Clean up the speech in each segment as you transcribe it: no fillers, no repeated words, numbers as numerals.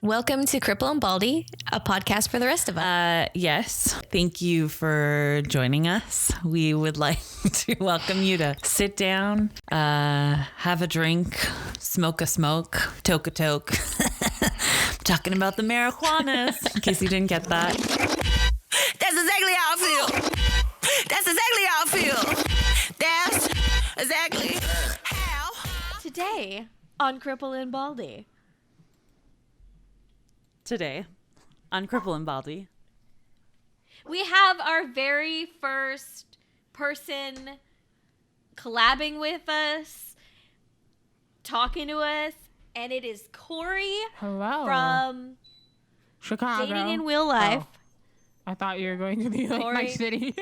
Welcome to Cripple Baldy, a podcast for the rest of us. Yes. Thank you for joining us. We would like to welcome you to sit down, have a drink, smoke a smoke, toke a toke. Talking about the marijuanas, in case you didn't get that. That's exactly how I feel. That's exactly how I feel. That's exactly how. Today on Cripple and Baldy. Today on Cripple and Baldy. We have our very first person collabing with us, talking to us, and it is Corey. Hello. From Chicago. Dating in Real Life. Oh. I thought you were going to be like Corey. my city.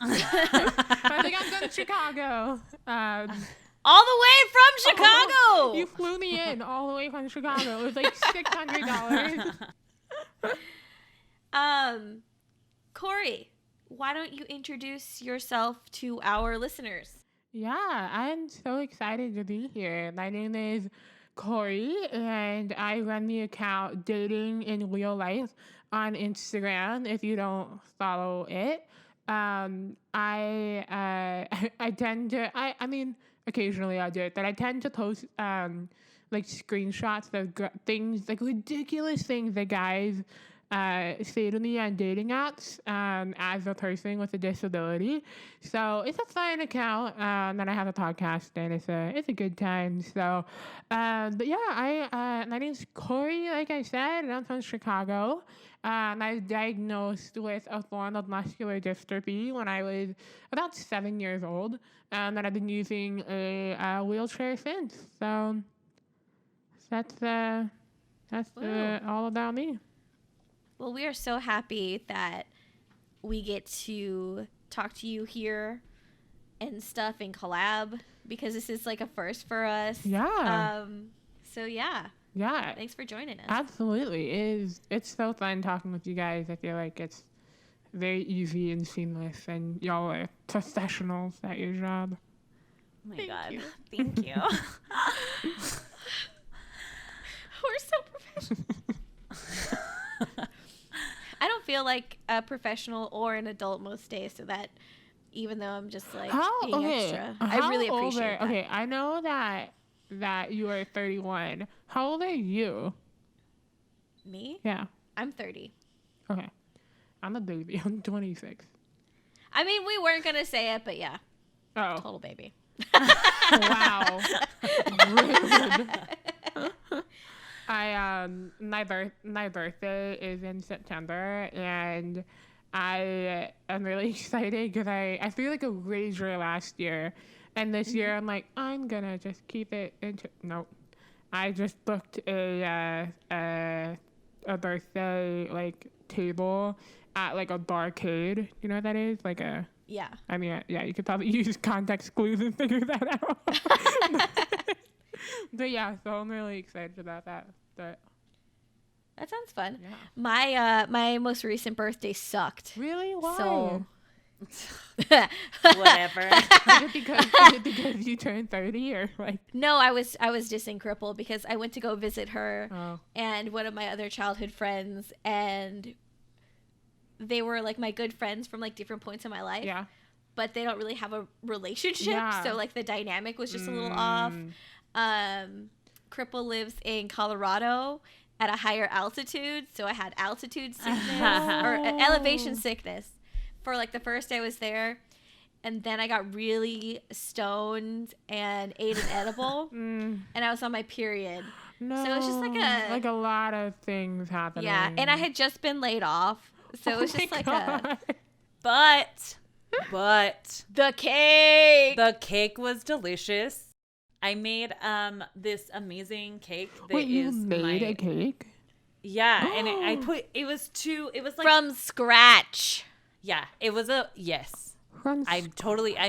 I think I'm going to Chicago. All the way from Chicago. You flew me in all the way from Chicago. It was like $600. Corey, why don't you introduce yourself to our listeners? Yeah, I'm so excited to be here. My name is Corey, and I run the account Dating in Real Life on Instagram. If you don't follow it, I tend to. I mean, occasionally I do it, but I tend to post like screenshots of things, like ridiculous things that guys say to me on dating apps as a person with a disability. So it's a fun account. Then I have a podcast, and it's a good time. So, but yeah, my name's Corey, like I said, and I'm from Chicago. I was diagnosed with a form of muscular dystrophy when I was about 7 years old, and I've been using a wheelchair since. So that's all about me. Well, we are so happy that we get to talk to you here and stuff and collab, because this is like a first for us. Yeah. So yeah. Yeah. Thanks for joining us. Absolutely. It's so fun talking with you guys. I feel like it's very easy and seamless, and y'all are professionals at your job. Oh my God. Thank you. We're so professional. I don't feel like a professional or an adult most days, so that even though I'm just like being extra, I really appreciate that. Okay, I know that you are 31. How old are you? Me? Yeah. I'm 30. Okay. I'm a baby. I'm 26. I mean, we weren't going to say it, but yeah. Oh. Total baby. Wow. Rude. My birthday is in September, and I am really excited because I feel like a rager last year, and this year I'm like, I'm gonna just keep it nope. I just booked a birthday like table at like a barcade. You know what that is? Like a Yeah. I mean, yeah, you could probably use context clues and figure that out. But yeah, so I'm really excited about that. But That sounds fun. yeah. My most recent birthday sucked. Really? Why? So Whatever. Is it because you turned 30 or like? no, I was dissing Cripple because I went to go visit her Oh. and one of my other childhood friends, and they were like my good friends from like different points in my life. Yeah. But they don't really have a relationship, Yeah. so like the dynamic was just a little off. Cripple lives in Colorado at a higher altitude, so I had altitude sickness or elevation sickness for like the first day I was there, and then I got really stoned and ate an edible, and I was on my period. No. So it was just like a lot of things happening. Yeah, and I had just been laid off, so it was just like But the cake. the cake was delicious. I made this amazing cake that Wait, you is made a cake? Yeah, and it was like From scratch. yeah, it was yes. From I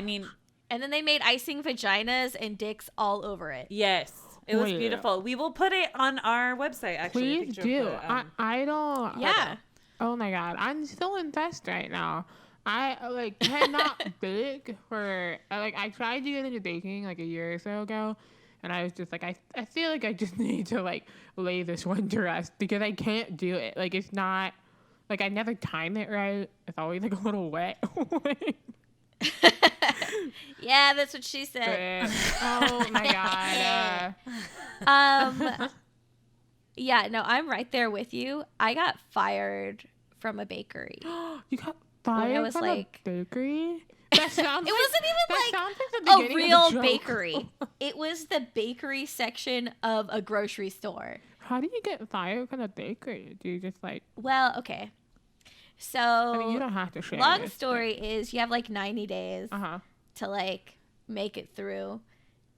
mean, And then they made icing vaginas and dicks all over it. yes. It was Wait. beautiful. We will put it on our website, actually. Please do. I don't. Yeah. Oh my God, I'm so impressed right now. I cannot bake for I tried to get into baking like a year or so ago, And I was just like, I feel like I just need to like lay this one to rest because I can't do it. Like it's not like I never time it right. It's always like a little wet. Yeah, that's what she said. Oh my god. Yeah, no, I'm right there with you. I got fired from a bakery. You got fired was from like- a bakery? That sounds It wasn't even sounds like the a beginning of real joke. bakery. It was the bakery section of a grocery store. How do you get fired from a bakery? Do you just like? Well, okay. So, I mean, you don't have to share. long story is you have like 90 days Uh-huh. to like make it through.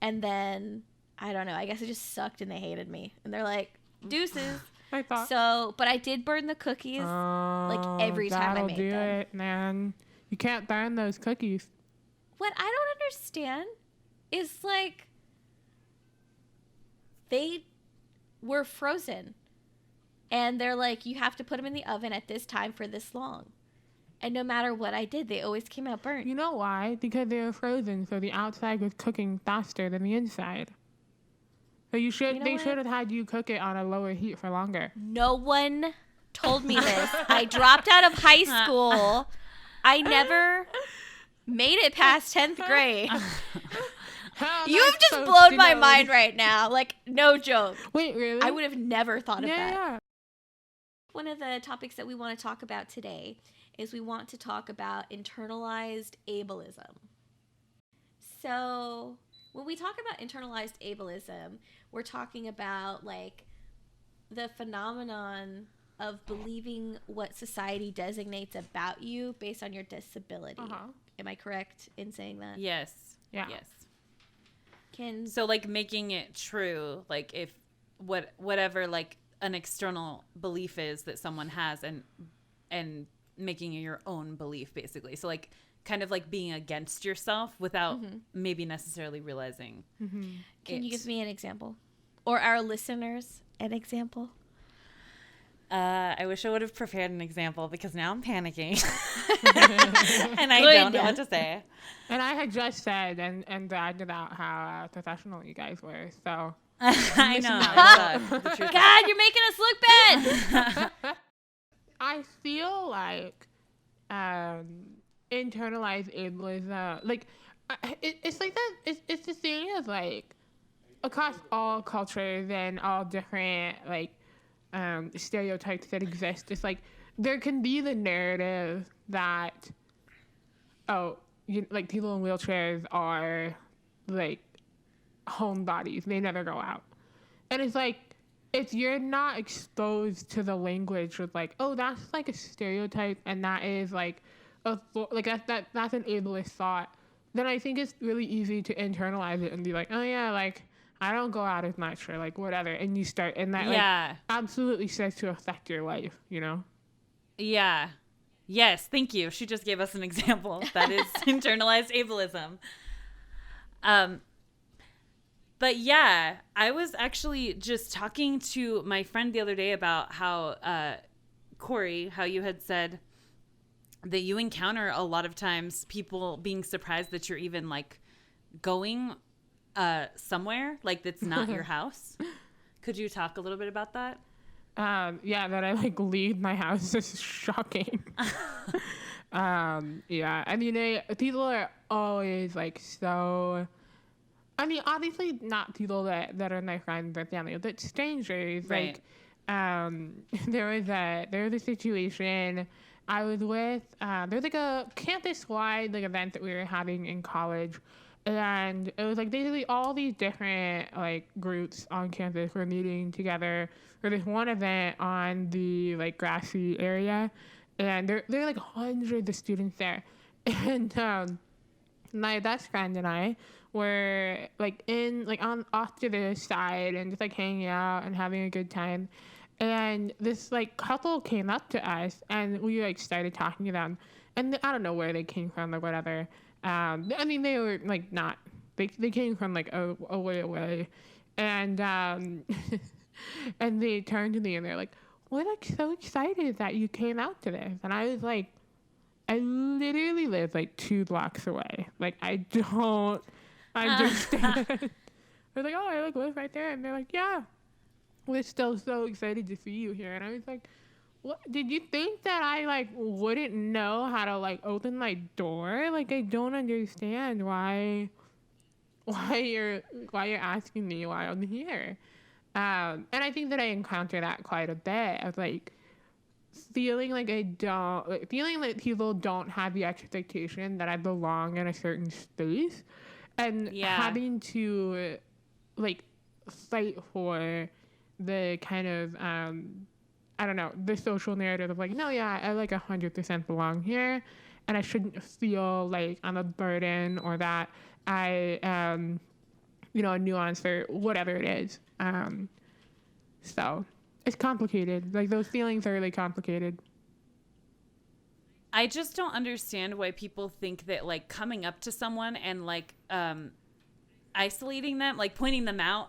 And then, I don't know, I guess it just sucked and they hated me. And they're like, deuces. I thought. So, but I did burn the cookies. every time I that'll made do them. it, man. You can't burn those cookies. What I don't understand is like they were frozen and they're like, you have to put them in the oven at this time for this long. And no matter what I did, they always came out burnt. You know why? Because they were frozen, so the outside was cooking faster than the inside. So You know they what? should have had you cook it on a lower heat for longer. No one told me this. I dropped out of high school. I never made it past 10th grade. How You am I have just supposed blown to my know? mind right now. Like, no joke. Wait, really? I would have never thought of that. Yeah. One of the topics that we want to talk about today is we want to talk about internalized ableism. So, when we talk about internalized ableism, we're talking about like the phenomenon of believing what society designates about you based on your disability. Uh-huh. Am I correct in saying that? Yes. Yeah. Yes. So like making it true, like if whatever like an external belief is that someone has and making it your own belief basically. So like kind of like being against yourself without maybe necessarily realizing. Can you give me an example? Or our listeners an example? I wish I would have prepared an example because now I'm panicking and I Good. don't know what to say. And I had just said and bragged about how professional you guys were. So I know. The truth. God, you're making us look bad. I feel like internalized ableism, like it's like that. It's the thing of like across all cultures and all different like stereotypes that exist. It's like there can be the narrative that like people in wheelchairs are like homebodies. They never go out, and it's like if you're not exposed to the language with like, oh, that's like a stereotype, and that is like that's an ableist thought, then I think it's really easy to internalize it and be like, oh yeah, like I don't go out as much or like whatever, and you start and that like absolutely starts to affect your life, you know? Yeah. Yes, thank you. She just gave us an example. That is internalized ableism. But yeah, I was actually just talking to my friend the other day about how, Corey, how you had said that you encounter a lot of times people being surprised that you're even like going somewhere like that's not your house. Could you talk a little bit about that? Yeah, that I like leave my house is shocking. Yeah, I mean, people are always like so. I mean, obviously not people that are my friends or family, but strangers. Right. Like, there was a situation I was with. There was like a campus-wide like event that we were having in college. And it was like basically all these different like groups on campus were meeting together for this one event on the like grassy area, and there are like hundreds of students there, and my best friend and I were like on off to the side and just like hanging out and having a good time, and this like couple came up to us and we like started talking to them, and I don't know where they came from or whatever. I mean, they were like not. They came from like a way away, and and they turned to me and they're like, "We're like so excited that you came out to this." And I was like, "I literally live like 2 blocks away. Like I don't understand They're like, oh, I like live right there. And they're like, yeah, we're still so excited to see you here. And I was like, what? Did you think that I like wouldn't know how to like open my door? Like, I don't understand why you're asking me why I'm here. And I think that I encounter that quite a bit of like feeling like feeling like people don't have the expectation that I belong in a certain space, and having to like fight for the kind of I don't know, the social narrative of like, no, yeah, I like 100% belong here, and I shouldn't feel like I'm a burden or that I a nuance or whatever it is. So it's complicated. Like, those feelings are really complicated. I just don't understand why people think that like coming up to someone and like isolating them, like pointing them out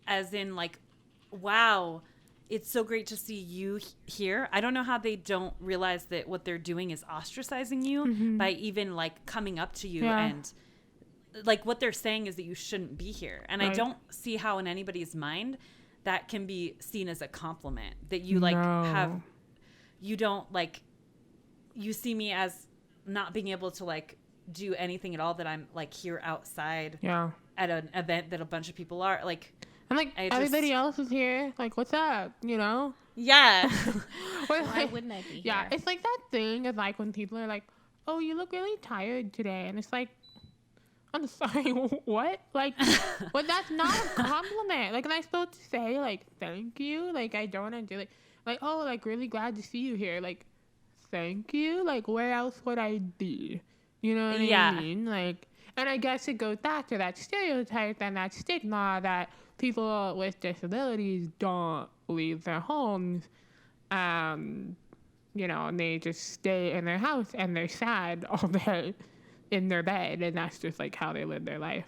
as in like, wow, it's so great to see you here. I don't know how they don't realize that what they're doing is ostracizing you by even like coming up to you and like what they're saying is that you shouldn't be here. And I don't see how in anybody's mind that can be seen as a compliment, that you like you don't like, you see me as not being able to like do anything at all, that I'm like here outside at an event that a bunch of people are like, and like everybody else is here, like, what's up, you know? Yeah. Why wouldn't I be here? It's like that thing of like when people are like, oh, you look really tired today, and it's like, I'm sorry, what? Like, well, that's not a compliment. Like, am I supposed to say, like, thank you? Like, I don't want to do it. Like, oh, like, really glad to see you here. Like, thank you? Like, where else would I be? You know what I mean? Like, and I guess it goes back to that stereotype and that stigma that people with disabilities don't leave their homes, and they just stay in their house and they're sad all day in their bed, and that's just like how they live their life.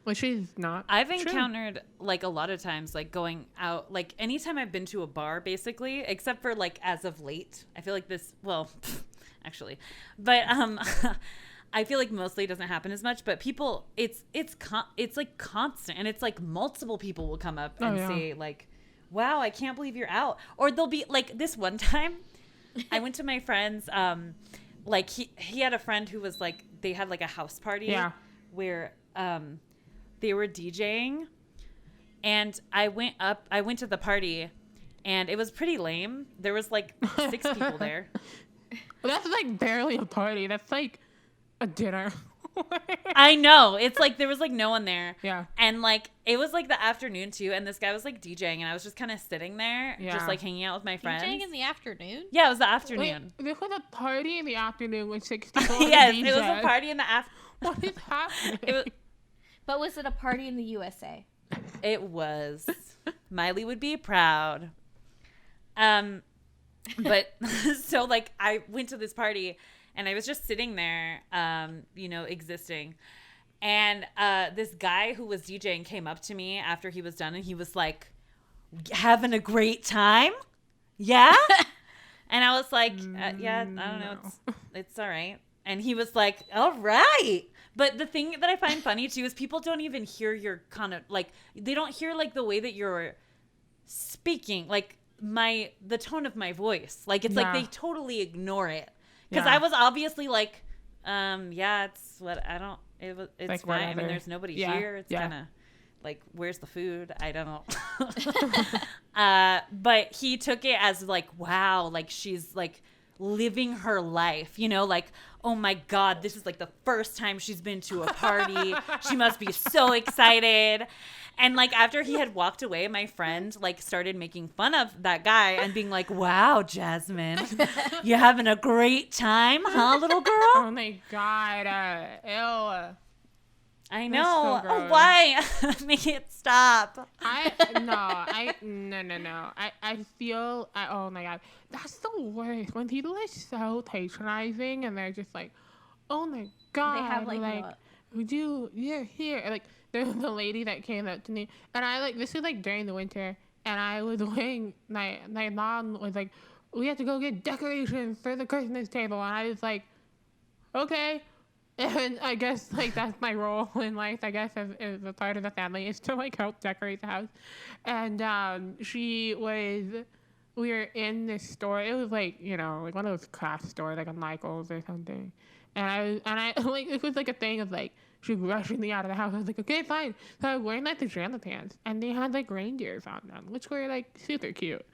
Which is not I've true. encountered like a lot of times like going out, like anytime I've been to a bar basically, except for like as of late, I feel like this, well, actually, but I feel like mostly it doesn't happen as much, but people, it's like constant, and it's like multiple people will come up and say like, wow, I can't believe you're out. Or they'll be like, this one time I went to my friend's, like he had a friend who was like, they had like a house party where they were DJing, and I went to the party, and it was pretty lame. There was like 6 people there. Well, that's like barely a party. That's like a dinner. I know. It's like there was like no one there. Yeah. And like it was like the afternoon too, and this guy was like DJing, and I was just kind of sitting there, just like hanging out with my friends. DJing in the afternoon? Yeah, it was the afternoon. Wait, this was a party in the afternoon with 6 people. Yes, it was a party in the afternoon. What is happening? But was it a party in the USA? It was. Miley would be proud. But so like I went to this party, and I was just sitting there, existing. And this guy who was DJing came up to me after he was done, and he was like, having a great time? Yeah? And I was like, yeah, I don't know. It's all right. And he was like, all right. But the thing that I find funny too is people don't even hear your kind of like, they don't hear like the way that you're speaking, like the tone of my voice. Like it's like they totally ignore it. Because I was obviously like, it's what I don't. It's like fine. whatever. I mean, there's nobody here. It's kind of like, where's the food? I don't know. But he took it as like, wow, like she's like living her life, like, oh my God, this is like the first time she's been to a party. She must be so excited. And like after he had walked away, my friend like started making fun of that guy and being like, wow, Jasmine, you having a great time, huh, little girl? Oh my God. Ew. I know. So why? Make it stop. No. I feel, oh my God. That's the worst. When people are so patronizing and they're just like, oh my God. They have like you're here. Like, there was a lady that came up to me, and I like, this was like during the winter, and I was weighing, my mom was like, we have to go get decorations for the Christmas table, and I was like, okay. And I guess like that's my role in life. I guess as a part of the family is to like help decorate the house. And we were in this store. It was like like one of those craft stores, like a Michaels or something. And I like it was like a thing of like she was rushing me out of the house. I was like, okay, fine. So I was wearing like the pajama pants, and they had like reindeers on them, which were like super cute.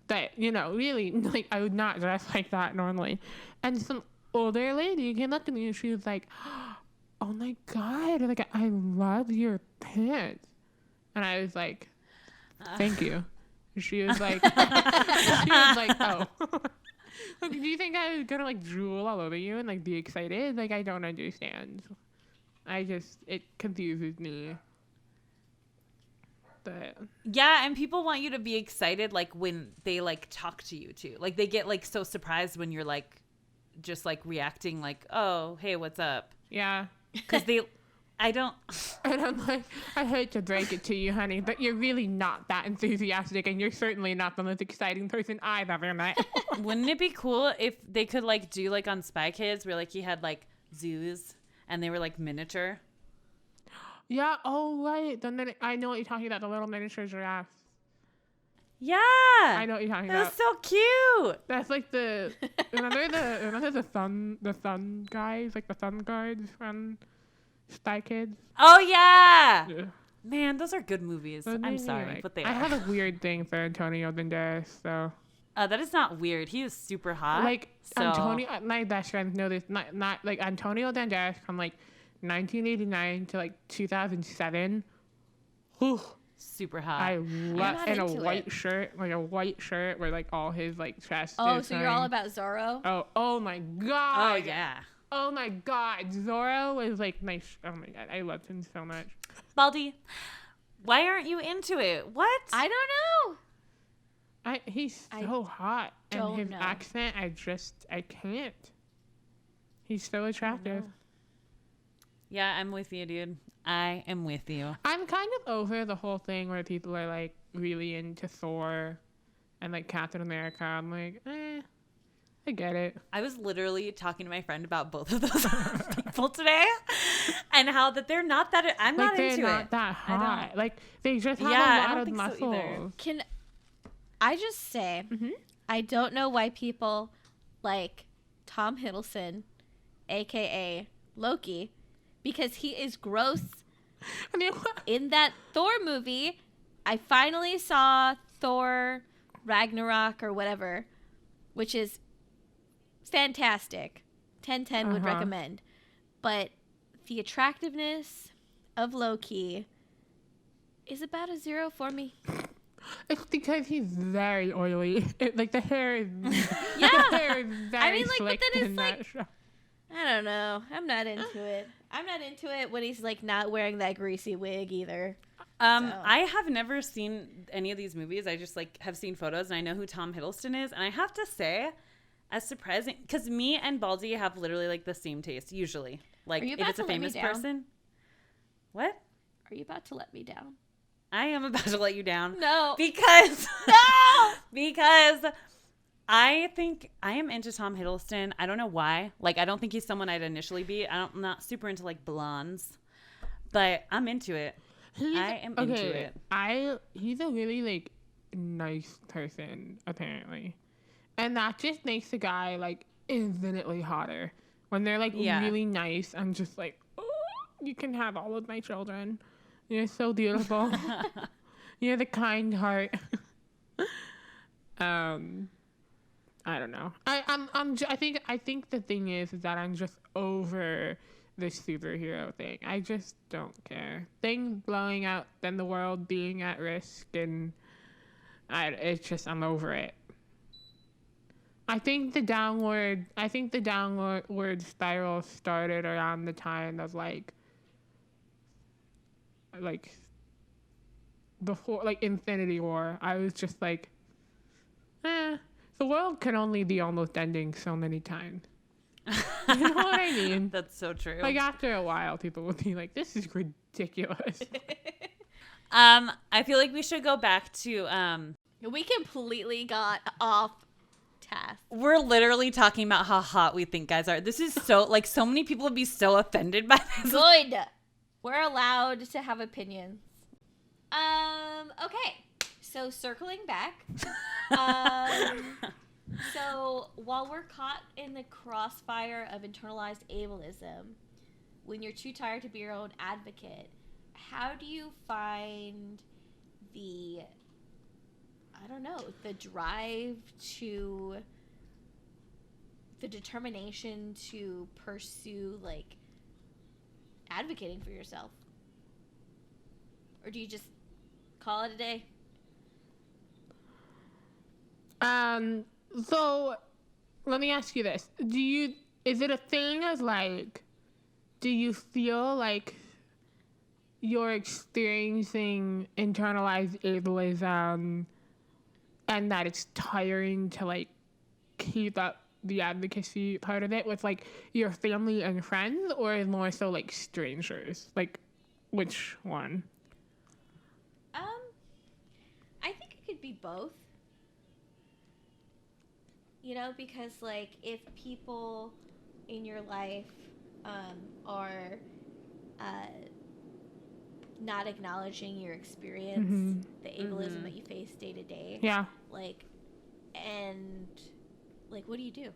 But really like I would not dress like that normally. And some older lady came up to me and she was like, oh my God, like I love your pants. And I was like, thank you. And she was like, oh. Like, do you think I was gonna like drool all over you and like be excited? Like I don't understand. It confuses me. But yeah, and people want you to be excited like when they like talk to you too. Like they get like so surprised when you're like just like reacting like, oh, hey, what's up? yeah. Because and I'm like, I hate to break it to you, honey, but you're really not that enthusiastic, and you're certainly not the most exciting person I've ever met. wouldn't it be cool if they could like do like on Spy Kids where like you had like zoos and they were like miniature? Yeah, oh right. I know what you're talking about, the little miniature giraffes. Yeah. I know what you're talking That was about. so cute. That's like remember the sun guys, like the sun guards from Spy Kids? Oh yeah. Yeah. Man, those are good movies. Those I'm made me, sorry, like- but they I are. have a weird thing for Antonio Banderas, so That is not weird. He is super hot. like so. Antonio, my best friends know this. Not like Antonio Banderas from like 1989 to like 2007. Whew. Super hot. I love not in a into white shirt, like a white shirt where like all his like chest. Oh, is so you're all showing. about Zorro? Oh my God. Oh yeah. Oh my God. Zorro is like my. Oh my God. I loved him so much. Baldy, why aren't you into it? What? I don't know. He's so hot, and don't his know. accent, I can't. He's so attractive. Yeah, I'm with you, dude. I am with you. I'm kind of over the whole thing where people are like really into Thor and like Captain America. I'm like, I get it. I was literally talking to my friend about both of those people today, and how that they're not that. I'm Like not they're into not it. that hot. Like they just have Yeah, I a lot don't of think so either. muscles. Can I just say, I don't know why people like Tom Hiddleston, a.k.a. Loki, because he is gross. I mean, In that Thor movie, I finally saw Thor Ragnarok or whatever, which is fantastic. 10/10 would recommend. But the attractiveness of Loki is about a 0 for me. it's because he's very oily. Like the hair is. Yeah. The hair is very I mean, like, but slick then in it's that like- show. I don't know. I'm not into it. I'm not into it when he's like not wearing that greasy wig either. I have never seen any of these movies. I just like have seen photos, and I know who Tom Hiddleston is. And I have to say, as surprising, because me and Baldy have literally like the same taste usually. Like Are you if about it's a to let me famous down? person. What? Are you about to let me down? I am about to let you down. No. Because No! because I think I am into Tom Hiddleston. I don't know why. Like, I don't think he's someone I'd initially be. I'm not super into like blondes, but I'm into it. I am into it. He's a really like nice person apparently, and that just makes the guy like infinitely hotter. When they're like Yeah. really nice, I'm just like, oh, you can have all of my children. You're so beautiful. You have a kind heart. I don't know. I think the thing is that I'm just over this superhero thing. I just don't care. Things blowing out, then the world being at risk, and I'm over it. I think the downward spiral started around the time of like before like Infinity War. I was just like, the world can only be almost ending so many times. You know what I mean? That's so true. Like after a while, people would be like, "This is ridiculous." I feel like we should go back to We completely got off task. We're literally talking about how hot we think guys are. This is so, like, so many people would be so offended by this. Good. We're allowed to have opinions. Okay. So circling back. So while we're caught in the crossfire of internalized ableism, when you're too tired to be your own advocate, how do you find the drive to, the determination to pursue, like, advocating for yourself? Or do you just call it a day? So let me ask you this. Is it a thing of, like, do you feel like you're experiencing internalized ableism and that it's tiring to, like, keep up the advocacy part of it with, like, your family and friends, or more so, like, strangers? Like, which one? I think it could be both. You know, because, like, if people in your life are not acknowledging your experience, the ableism that you face day to day, Yeah. like, and, like, what do you do?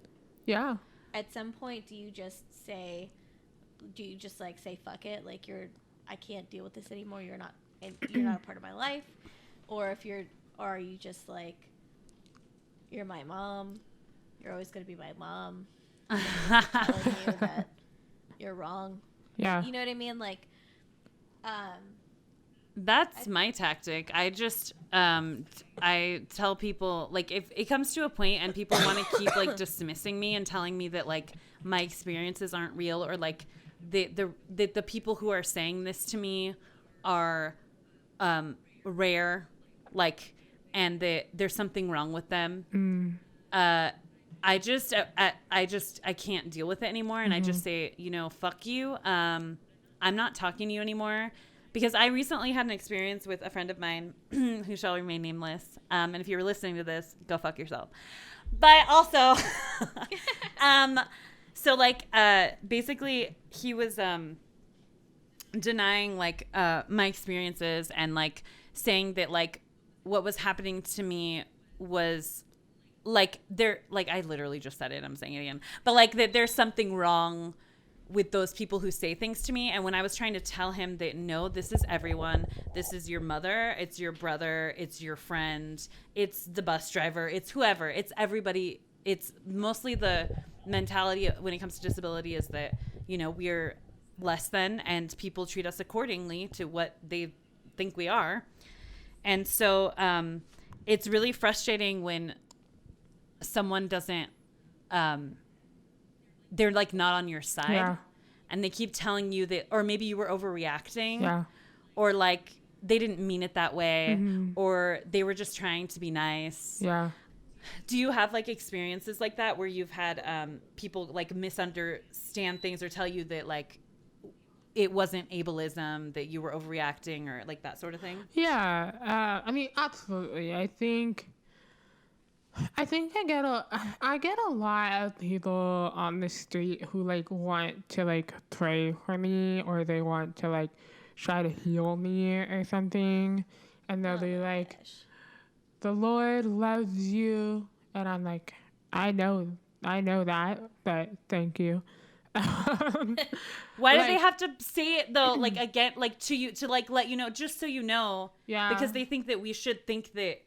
Yeah. At some point, do you just say fuck it, like, I can't deal with this anymore, you're not a part of my life? Or are you just like, you're my mom, you're always going to be my mom, telling you that you're wrong. Yeah. You know what I mean? Like, That's my tactic. I tell people, like, if it comes to a point and people want to keep, like, dismissing me and telling me that, like, my experiences aren't real, or, like, the people who are saying this to me are rare, like, and there's something wrong with them. I can't deal with it anymore, and I just say, fuck you. I'm not talking to you anymore, because I recently had an experience with a friend of mine who shall remain nameless. And if you were listening to this, go fuck yourself. But also, so, like, basically he was denying, like, my experiences, and, like, saying that, like, what was happening to me was, like, I literally just said it, I'm saying it again, but, like, that there's something wrong with those people who say things to me. And when I was trying to tell him that, no, this is everyone, this is your mother, it's your brother, it's your friend, it's the bus driver, it's whoever, it's everybody, it's mostly the mentality when it comes to disability is that, we're less than, and people treat us accordingly to what they think we are. And so it's really frustrating when someone doesn't, they're, like, not on your side. Yeah. And they keep telling you that, or maybe you were overreacting. Yeah. Or, like, they didn't mean it that way. Or they were just trying to be nice. Yeah. Do you have, like, experiences like that where you've had people, like, misunderstand things or tell you that, like, it wasn't ableism, that you were overreacting, or, like, that sort of thing? Yeah. I mean, absolutely. I think I get a lot of people on the street who, like, want to, like, pray for me, or they want to, like, try to heal me or something, and they'll be like, the Lord loves you, and I'm like, I know that, but thank you. Why do they have to say it though, like, again, like, to you, to, like, let you know, just so you know? Yeah. Because they think that we should think that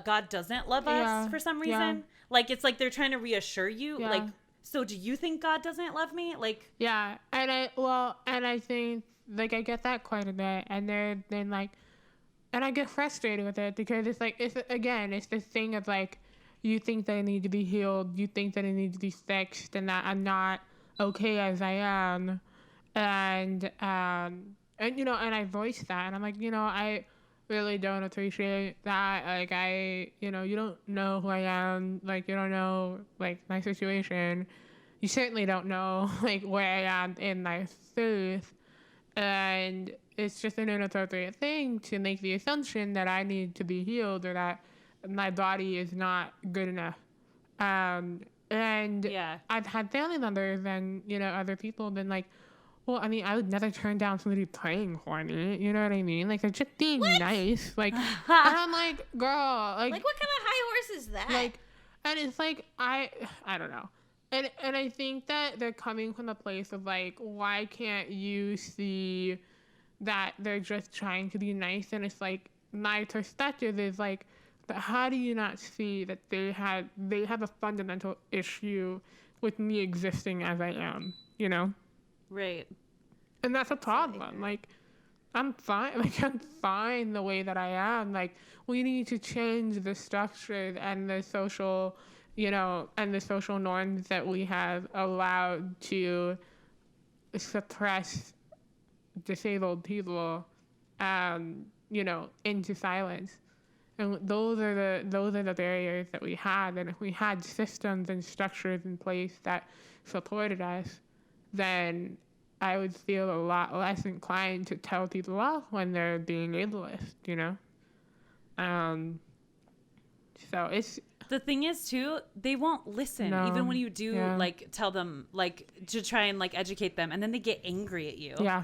God doesn't love us for some reason. Yeah. Like, it's like they're trying to reassure you. Yeah. Like, so do you think God doesn't love me? Like, yeah, and I think, like, I get that quite a bit, and then like, and I get frustrated with it, because it's like, it's this thing of, like, you think that I need to be healed, you think that I need to be fixed, and that I'm not okay as I am, and and I voice that, and I'm like, I really don't appreciate that. Like, you don't know who I am. Like, you don't know, like, my situation. You certainly don't know, like, where I am in my faith. And it's just an inappropriate thing to make the assumption that I need to be healed, or that my body is not good enough And Yeah. I've had family members and, you know, other people been like, well, I mean, I would never turn down somebody praying for me. You know what I mean? Like, they're just being nice. Like, and I'm like, girl, Like, what kind of high horse is that? like, and it's like, I don't know. And I think that they're coming from a place of like, why can't you see that they're just trying to be nice? And it's like, my perspective is like, but how do you not see that they have a fundamental issue with me existing as I am, you know? Right. And that's a problem. Like, I'm fine. Like, I'm fine the way that I am. Like, we need to change the structures and the social, you know, and the social norms that we have allowed to suppress disabled people, you know, into silence. And those are the barriers that we had. And if we had systems and structures in place that supported us, then I would feel a lot less inclined to tell people off when they're being ableist, you know? So it's... The thing is, too, they won't listen, No. even when you do, Yeah. like, tell them, like, to try and, like, educate them, and then they get angry at you. Yeah.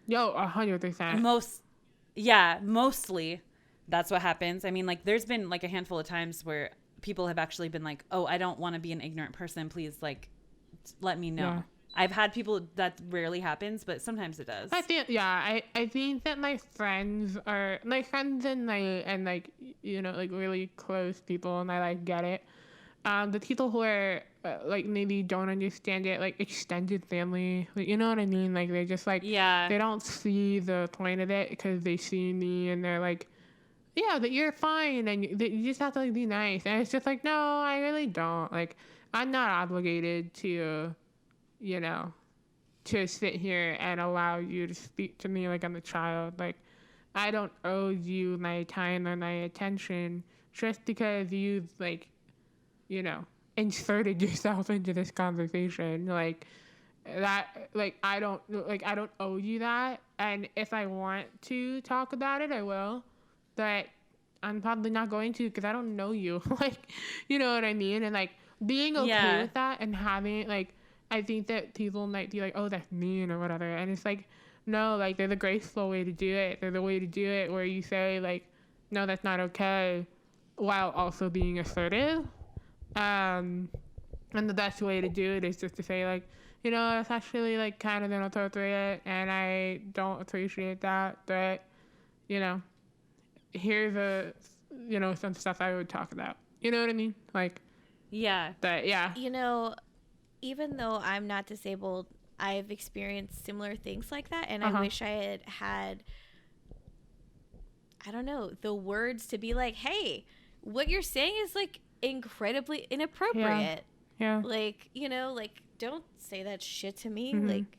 Yo, 100%. Mostly that's what happens. I mean, like, there's been, like, a handful of times where people have actually been like, oh, I don't want to be an ignorant person. Please, like, let me know. Yeah. I've had people that rarely happens, but sometimes it does. I think that my friends and like, you know, like really close people, and I like get it. The people who are like maybe don't understand it, like extended family, like, you know what I mean? Like they just like, Yeah. they don't see the point of it because they see me and they're like, yeah, that you're fine and you just have to like be nice. And it's just like, no, I really don't. Like, I'm not obligated to, you know, to sit here and allow you to speak to me like I'm a child. Like, I don't owe you my time or my attention just because you've, like, you know, inserted yourself into this conversation. Like, that, like, I don't owe you that. And if I want to talk about it, I will. But I'm probably not going to because I don't know you. Like, you know what I mean? And, like, being okay with that and having, like, I think that people might be like, oh, that's mean or whatever. And it's like, no, like, there's a graceful way to do it. There's a way to do it where you say, like, no, that's not okay, while also being assertive. And the best way to do it is just to say, like, you know, that's actually, like, kind of inappropriate, and I don't appreciate that, but, you know, here's you know, some stuff I would talk about. You know what I mean? Like, Yeah. but, yeah. You know, even though I'm not disabled, I've experienced similar things like that, and I wish I had I don't know, the words to be like, hey, what you're saying is, like, incredibly inappropriate. Yeah. Like, you know, like, don't say that shit to me. Like,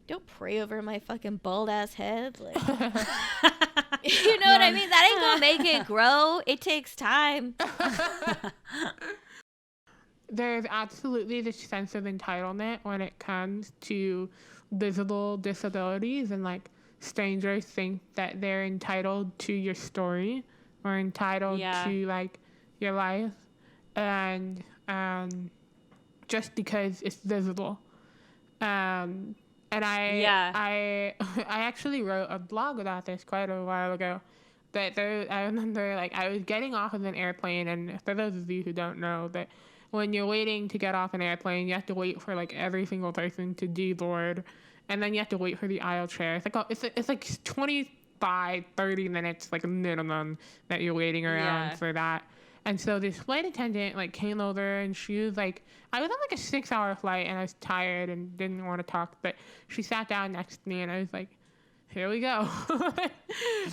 don't pray over my fucking bald ass head. Like, you know what I mean? That ain't gonna make it grow. It takes time. There's absolutely this sense of entitlement when it comes to visible disabilities, and like strangers think that they're entitled to your story or entitled to like your life, and just because it's visible. And I actually wrote a blog about this quite a while ago. That I remember, like, I was getting off of an airplane, and for those of you who don't know, that when you're waiting to get off an airplane, you have to wait for, like, every single person to deboard, and then you have to wait for the aisle chair. It's like 25, 30 minutes, like, a minimum that you're waiting around for that. And so this flight attendant, like, came over, and she was like, I was on, like, a 6-hour flight, and I was tired and didn't want to talk, but she sat down next to me, and I was like, here we go.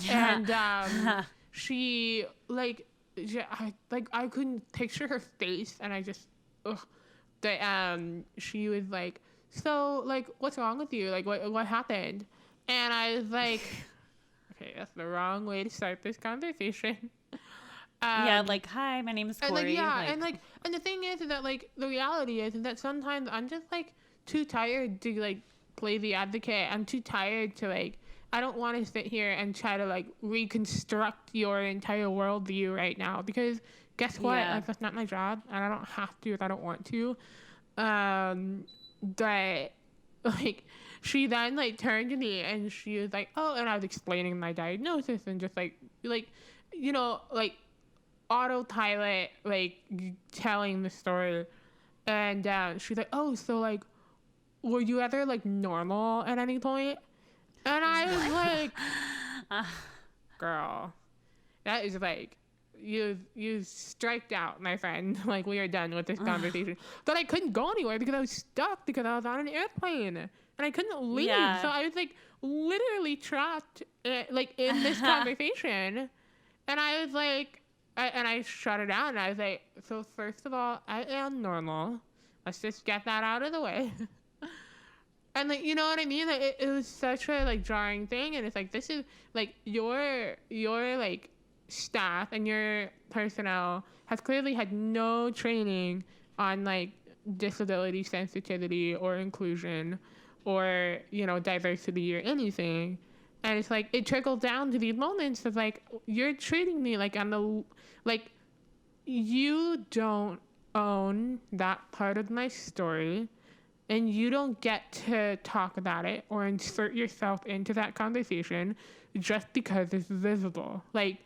And she, like, I couldn't picture her face, and I just, but she was like, so, like, what's wrong with you? Like, what happened? And I was like, okay, that's the wrong way to start this conversation. Like, hi, my name is Corey. And the thing is that, like, the reality is that sometimes I'm just, like, too tired to, like, play the advocate. I'm too tired to, like, I don't want to sit here and try to like reconstruct your entire worldview right now, because guess what? Yeah. Like, that's not my job, and I don't have to if I don't want to. But like, she then like turned to me and she was like, "Oh," and I was explaining my diagnosis and just like you know, like autopilot, like telling the story, and she's like, "Oh, so like, were you ever like normal at any point?" And I was like, "Girl, that is like, you striked out, my friend. Like, we are done with this conversation." But I couldn't go anywhere because I was stuck, because I was on an airplane and I couldn't leave. Yeah. So I was like literally trapped like in this conversation, and I was like, I shut it down. And I was like, "So first of all, I am normal. Let's just get that out of the way." And like, you know what I mean? Like, it was such a like jarring thing, and it's like, this is like your like staff and your personnel has clearly had no training on like disability sensitivity or inclusion or, you know, diversity or anything. And it's like, it trickles down to these moments of like, you're treating me like I'm the, like, you don't own that part of my story, and you don't get to talk about it or insert yourself into that conversation just because it's visible. Like,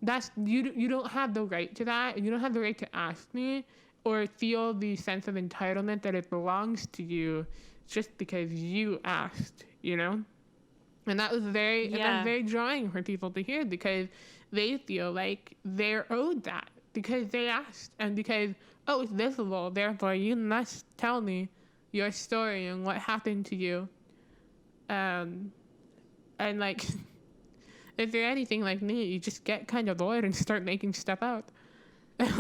that's, you don't have the right to that, and you don't have the right to ask me or feel the sense of entitlement that it belongs to you just because you asked, you know? And that was very jarring for people to hear, because they feel like they're owed that because they asked, and because, oh, it's visible, therefore you must tell me your story and what happened to you. And like, if you're anything like me, you just get kind of bored and start making stuff out. It's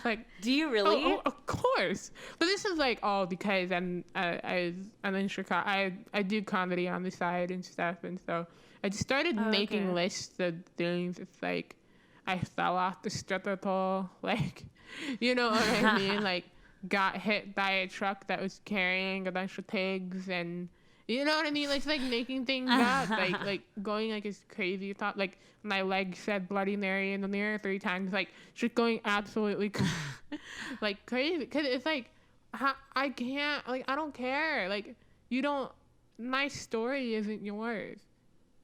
like, Do you really? oh, of course. But this is like all because I'm in Chicago. I do comedy on the side and stuff, and so I just started making lists of things. It's like, I fell off the stripper pole, like, you know what I mean? Like, got hit by a truck that was carrying a bunch of pigs, and you know what I mean? Like, it's like making things up, like going like this crazy thought, like my leg said Bloody Mary in the mirror 3 times, like just going absolutely like crazy, because it's like, I can't, like, I don't care, like, you don't, my story isn't yours,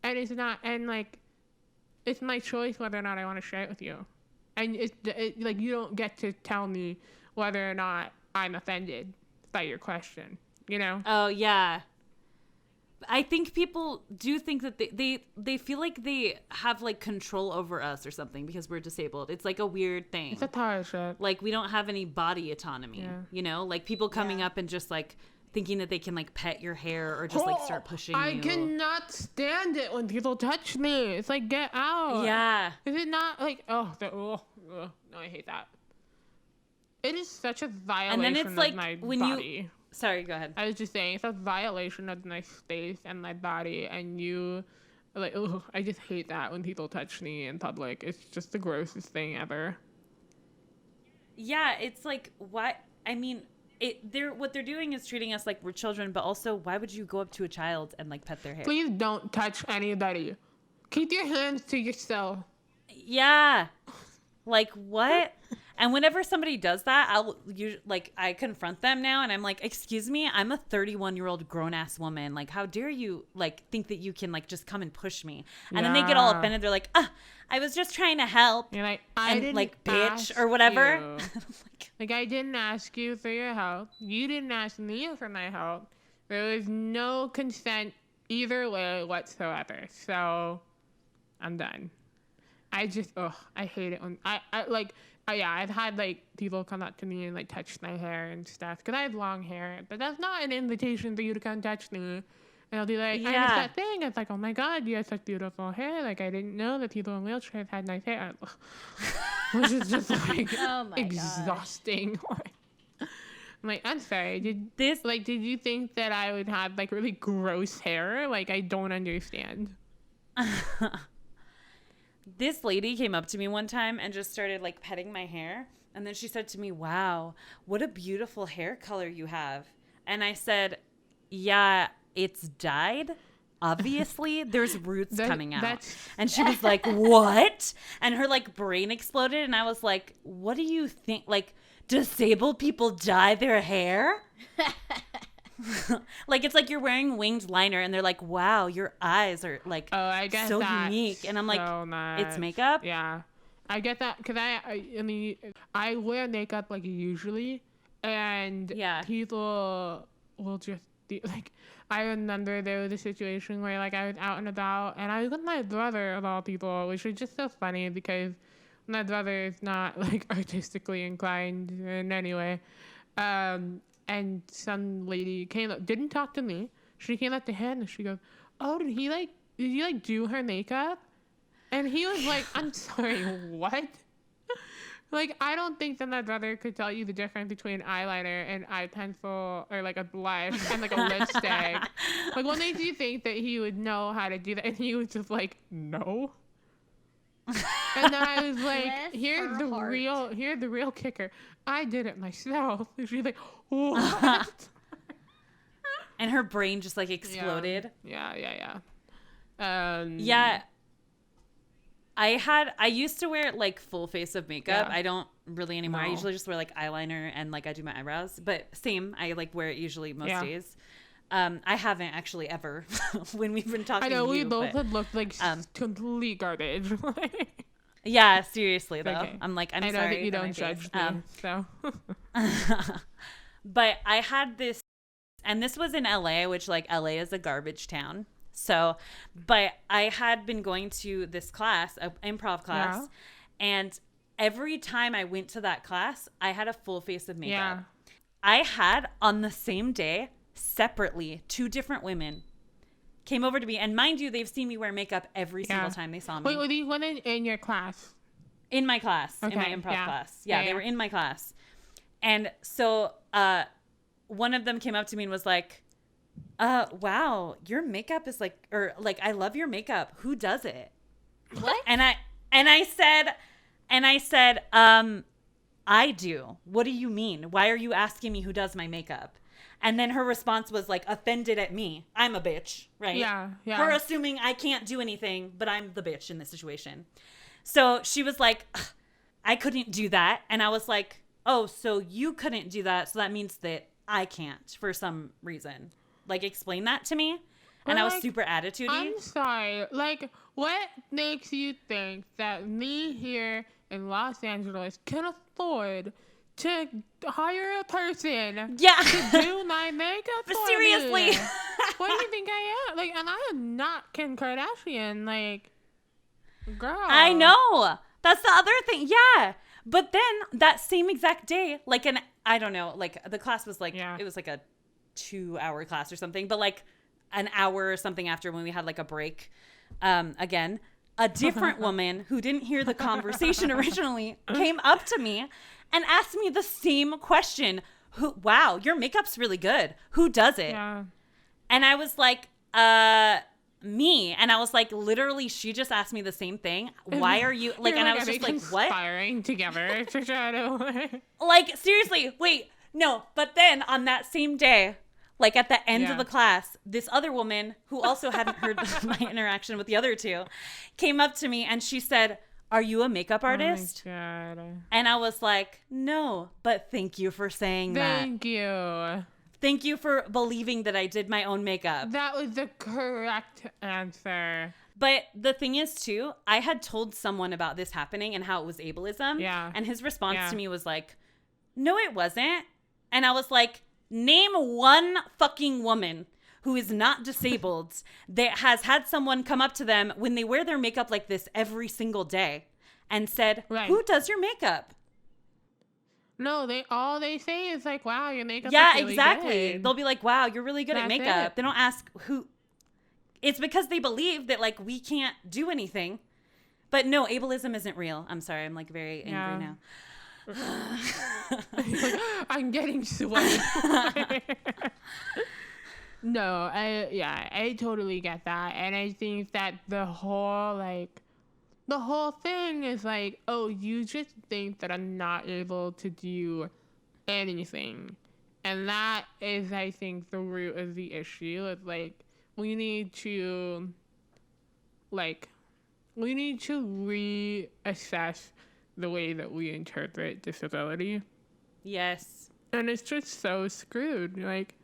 and it's not, and like, it's my choice whether or not I want to share it with you, and it's like, you don't get to tell me whether or not I'm offended by your question, you know? Oh, yeah. I think people do think that they feel like they have like control over us or something because we're disabled. It's like a weird thing. It's a power trip. Like, we don't have any body autonomy, you know? Like, people coming up and just like thinking that they can like pet your hair or just like start pushing I you. cannot stand it when people touch me. It's like, get out. Yeah. Is it not like, no, I hate that. It is such a violation And then it's like of my when body. Sorry, go ahead. I was just saying, it's a violation of my space and my body, and you, like, I just hate that when people touch me in public. It's just the grossest thing ever. Yeah, it's like, what? I mean, what they're doing is treating us like we're children, but also, why would you go up to a child and like pet their hair? Please don't touch anybody. Keep your hands to yourself. Yeah. Like, what? And whenever somebody does that, I confront them now, and I'm like, "Excuse me, I'm a 31-year-old grown-ass woman. Like, how dare you like think that you can like just come and push me?" And then they get all offended. They're like, I was just trying to help." You're like, and didn't like, bitch ask or whatever. you. Like, I didn't ask you for your help. You didn't ask me for my help. There was no consent either way whatsoever. So, I'm done. I just, I hate it when I've had like people come up to me and like touch my hair and stuff because I have long hair, but that's not an invitation for you to come touch me. And I'll be like, and it's that thing. It's like, oh my God, you have such beautiful hair. Like, I didn't know that people in wheelchairs had nice hair. Which is just like exhausting. I'm like, I'm sorry. Did you think that I would have like really gross hair? Like, I don't understand. This lady came up to me one time and just started like petting my hair. And then she said to me, "Wow, what a beautiful hair color you have." And I said, "Yeah, it's dyed." obviously there's roots coming out. that's- And she was like, what? And her like brain exploded. And I was like, what do you think? Like, disabled people dye their hair? Like, it's like you're wearing winged liner and they're like, wow, your eyes are like I guess so that's unique. And I'm like, so it's much. makeup? Yeah, I get that because I mean I wear makeup like usually, and Yeah. people will just like. I remember there was a situation where like I was out and about, and I was with my brother of all people, which was just so funny because my brother is not like artistically inclined in any way. And some lady came up, didn't talk to me. She came up to him and she goes, "Oh, did you like do her makeup?" And he was like, "I'm sorry, what?" Like, I don't think that my brother could tell you the difference between eyeliner and eye pencil or like a blush and like a lipstick. Like, what makes you think that he would know how to do that? And he was just like, "No." And then I was like, Bless here's her the heart. real kicker. I did it myself. And she's like, what? And her brain just like exploded. Yeah. Yeah. I used to wear like full face of makeup. Yeah. I don't really anymore. I No. usually just wear like eyeliner and like I do my eyebrows. But same, I like wear it usually most Yeah. days. I haven't actually ever when we've been talking. I know to we you, both but, had looked like complete garbage. yeah, seriously though. Okay. I'm like, I'm I know sorry that you for my don't judge face. me, so. But I had this, and this was in LA, which like LA is a garbage town. So, but I had been going to this class, an improv class, Yeah. and every time I went to that class, I had a full face of makeup. Yeah. I had on the same day, separately, 2 different women came over to me, and mind you, they've seen me wear makeup every single time they saw me. Wait, were these women in your class? In my class, in my Okay, improv yeah. class. Yeah, Yeah, they yeah. were in my class. And so one of them came up to me and was like, wow, your makeup is like, or like, I love your makeup. Who does it? What? And I said, I do. What do you mean? Why are you asking me who does my makeup? And then her response was like offended at me. I'm a bitch, right? Yeah. Her assuming I can't do anything, but I'm the bitch in this situation. So she was like, "Ugh, I couldn't do that. And I was like, oh, so you couldn't do that. So that means that I can't for some reason. Like, explain that to me. And I was like, super attitude-y. I'm sorry. Like, what makes you think that me here in Los Angeles can afford to hire a person Yeah. to do my makeup for Seriously. me? What do you think I am? Like, and I am not Kim Kardashian. Like, girl. I know. That's the other thing. Yeah. But then that same exact day, like I don't know, like the class was like, Yeah. it was like a 2-hour class or something, but like an hour or something after when we had like a break, again, a different woman who didn't hear the conversation originally came up to me and asked me the same question. Wow, your makeup's really good. Who does it? Yeah. And I was like, me. And I was like, literally, she just asked me the same thing. Why are you like? You're And I like, was are just they like, what? conspiring together to try to. Like, seriously, wait, no. But then on that same day, like at the end Yeah. of the class, this other woman who also hadn't heard my interaction with the other 2 came up to me and she said, "Are you a makeup artist?" Oh my God. And I was like, "No, but thank you for saying that. Thank you. Thank you for believing that I did my own makeup." That was the correct answer. But the thing is, too, I had told someone about this happening and how it was ableism. Yeah. And his response Yeah. to me was like, no, it wasn't. And I was like, name one fucking woman who is not disabled that has had someone come up to them when they wear their makeup like this every single day and said, Right. who does your makeup? No, all they say is like, "Wow, your makeup." Yeah, is really exactly. good." They'll be like, wow, you're really good at That's makeup. it. They don't ask who. It's because they believe that like we can't do anything. But no, ableism isn't real. I'm sorry. I'm like very angry now. I'm getting sweaty. No, I totally get that, and I think that the whole thing is like, oh, you just think that I'm not able to do anything, and that is, I think, the root of the issue. It's like, we need to like we need to reassess the way that we interpret disability. Yes. And it's just so screwed. Like,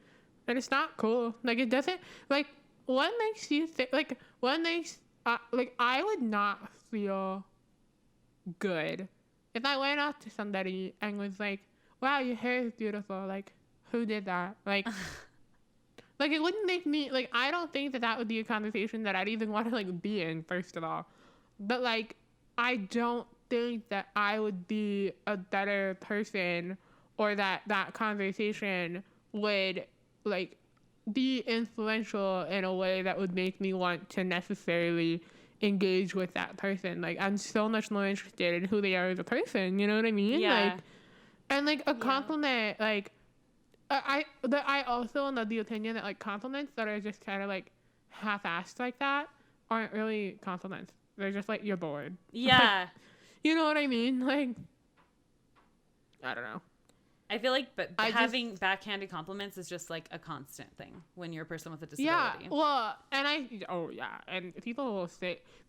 and it's not cool. Like, it doesn't, like, what makes you think, like, what makes, like, I would not feel good if I went up to somebody and was like, wow, your hair is beautiful. Like, who did that? Like, like, it wouldn't make me, like, I don't think that would be a conversation that I'd even want to, like, be in, first of all. But, like, I don't think that I would be a better person, or that conversation would, like, be influential in a way that would make me want to necessarily engage with that person. Like, I'm so much more interested in who they are as a person, you know what I mean? Yeah. Like, and, like, a compliment, like, I also am of the opinion that, like, compliments that are just kind of, like, half-assed like that aren't really compliments. They're just, like, you're bored. Yeah. You know what I mean? Like, I don't know. I feel like having backhanded compliments is just like a constant thing when you're a person with a disability. Yeah, well, and and people will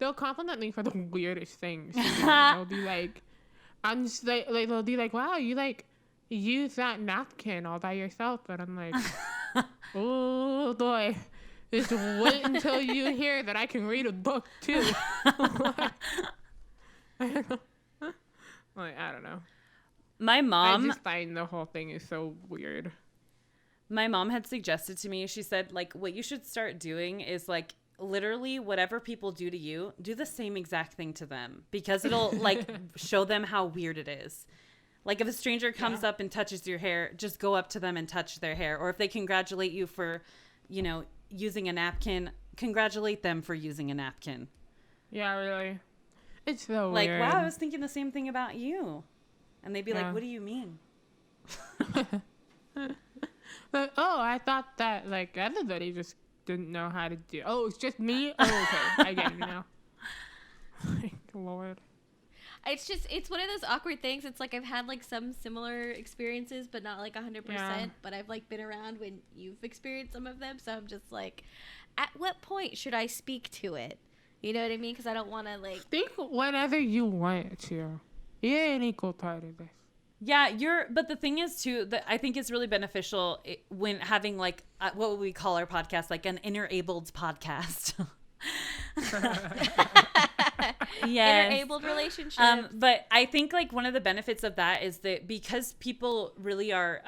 they'll compliment me for the weirdest things. They'll be like, I'm just like they'll be like, wow, you like use that napkin all by yourself, and I'm like, oh boy, just wait until you hear that I can read a book too. I don't know. Like, I don't know. My mom, I just find the whole thing is so weird. My mom had suggested to me, she said, like, what you should start doing is, like, literally whatever people do to you, do the same exact thing to them, because it'll, like, show them how weird it is. Like, if a stranger comes up and touches your hair, just go up to them and touch their hair. Or if they congratulate you for, you know, using a napkin, congratulate them for using a napkin. Yeah, really. It's so like, weird. Wow, I was thinking the same thing about you. And they'd be like, what do you mean? Like, oh, I thought that, like, everybody just didn't know how to do. Oh, it's just me? Oh, okay. I get it now. Like, Lord. It's one of those awkward things. It's like I've had, like, some similar experiences, but not, like, 100%. Yeah. But I've, like, been around when you've experienced some of them. So I'm just like, at what point should I speak to it? You know what I mean? Because I don't want to, like... Think whenever you want to. You ain't equal part of this. Yeah, but the thing is too, that I think it's really beneficial when having like what would we call our podcast, like an inner-abled podcast. Yes. Inner-abled relationships. But I think like one of the benefits of that is that because people really are,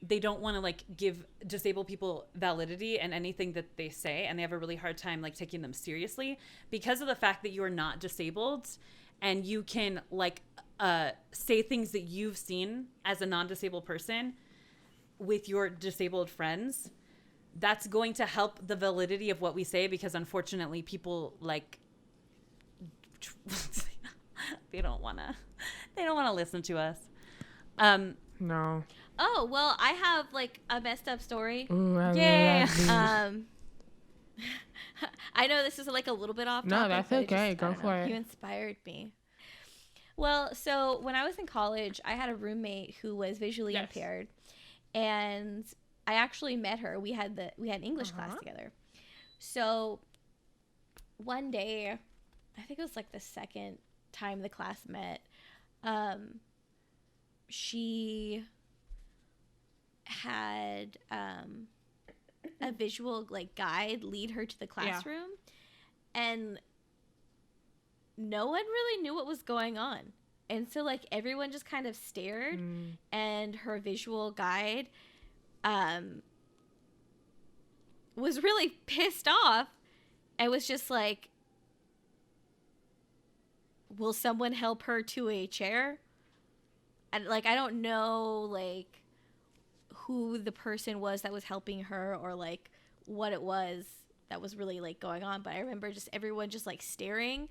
they don't want to like give disabled people validity in anything that they say, and they have a really hard time like taking them seriously because of the fact that you are not disabled, and you can like say things that you've seen as a non-disabled person with your disabled friends. That's going to help the validity of what we say, because unfortunately people like they don't want to listen to us. No. Oh, well, I have like a messed up story. Ooh, Yeah. I know this is like a little bit off topic. No, that's but okay. I Go don't for know, it. You inspired me. Well, so when I was in college, I had a roommate who was visually impaired, and I actually met her. We had English class together. So one day, I think it was like the second time the class met, she had a visual like guide lead her to the classroom, and no one really knew what was going on. And so like everyone just kind of stared, and her visual guide was really pissed off and was just like, will someone help her to a chair? And like I don't know like who the person was that was helping her, or like what it was that was really like going on, but I remember just everyone just like staring.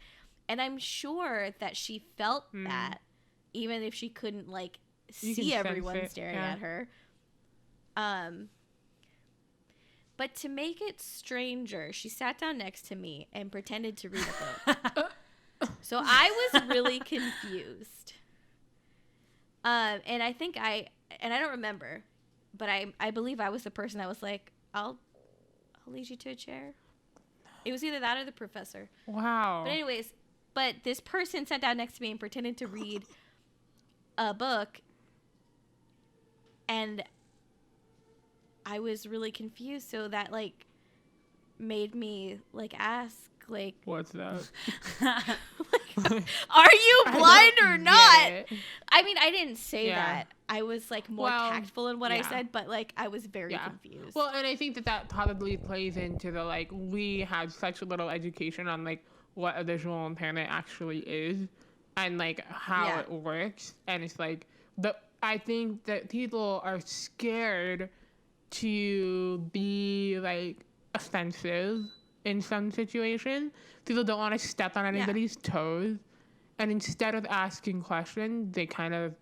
And I'm sure that she felt that, even if she couldn't like see everyone staring at her. But to make it stranger, she sat down next to me and pretended to read a book. So I was really confused. And I think I don't remember, but I believe I was the person that was like, I'll lead you to a chair. It was either that or the professor. Wow. But anyways, this person sat down next to me and pretended to read a book, and I was really confused. So that like made me like ask like, What's that? are you blind or not? It. I mean, I didn't say Yeah. that. I was like more tactful in what I said, but like I was very confused. Well, and I think that probably plays into the like we have such little education on like what a visual impairment actually is and like how it works, and it's like I think that people are scared to be like offensive in some situations. People don't want to step on anybody's toes, and instead of asking questions, they kind of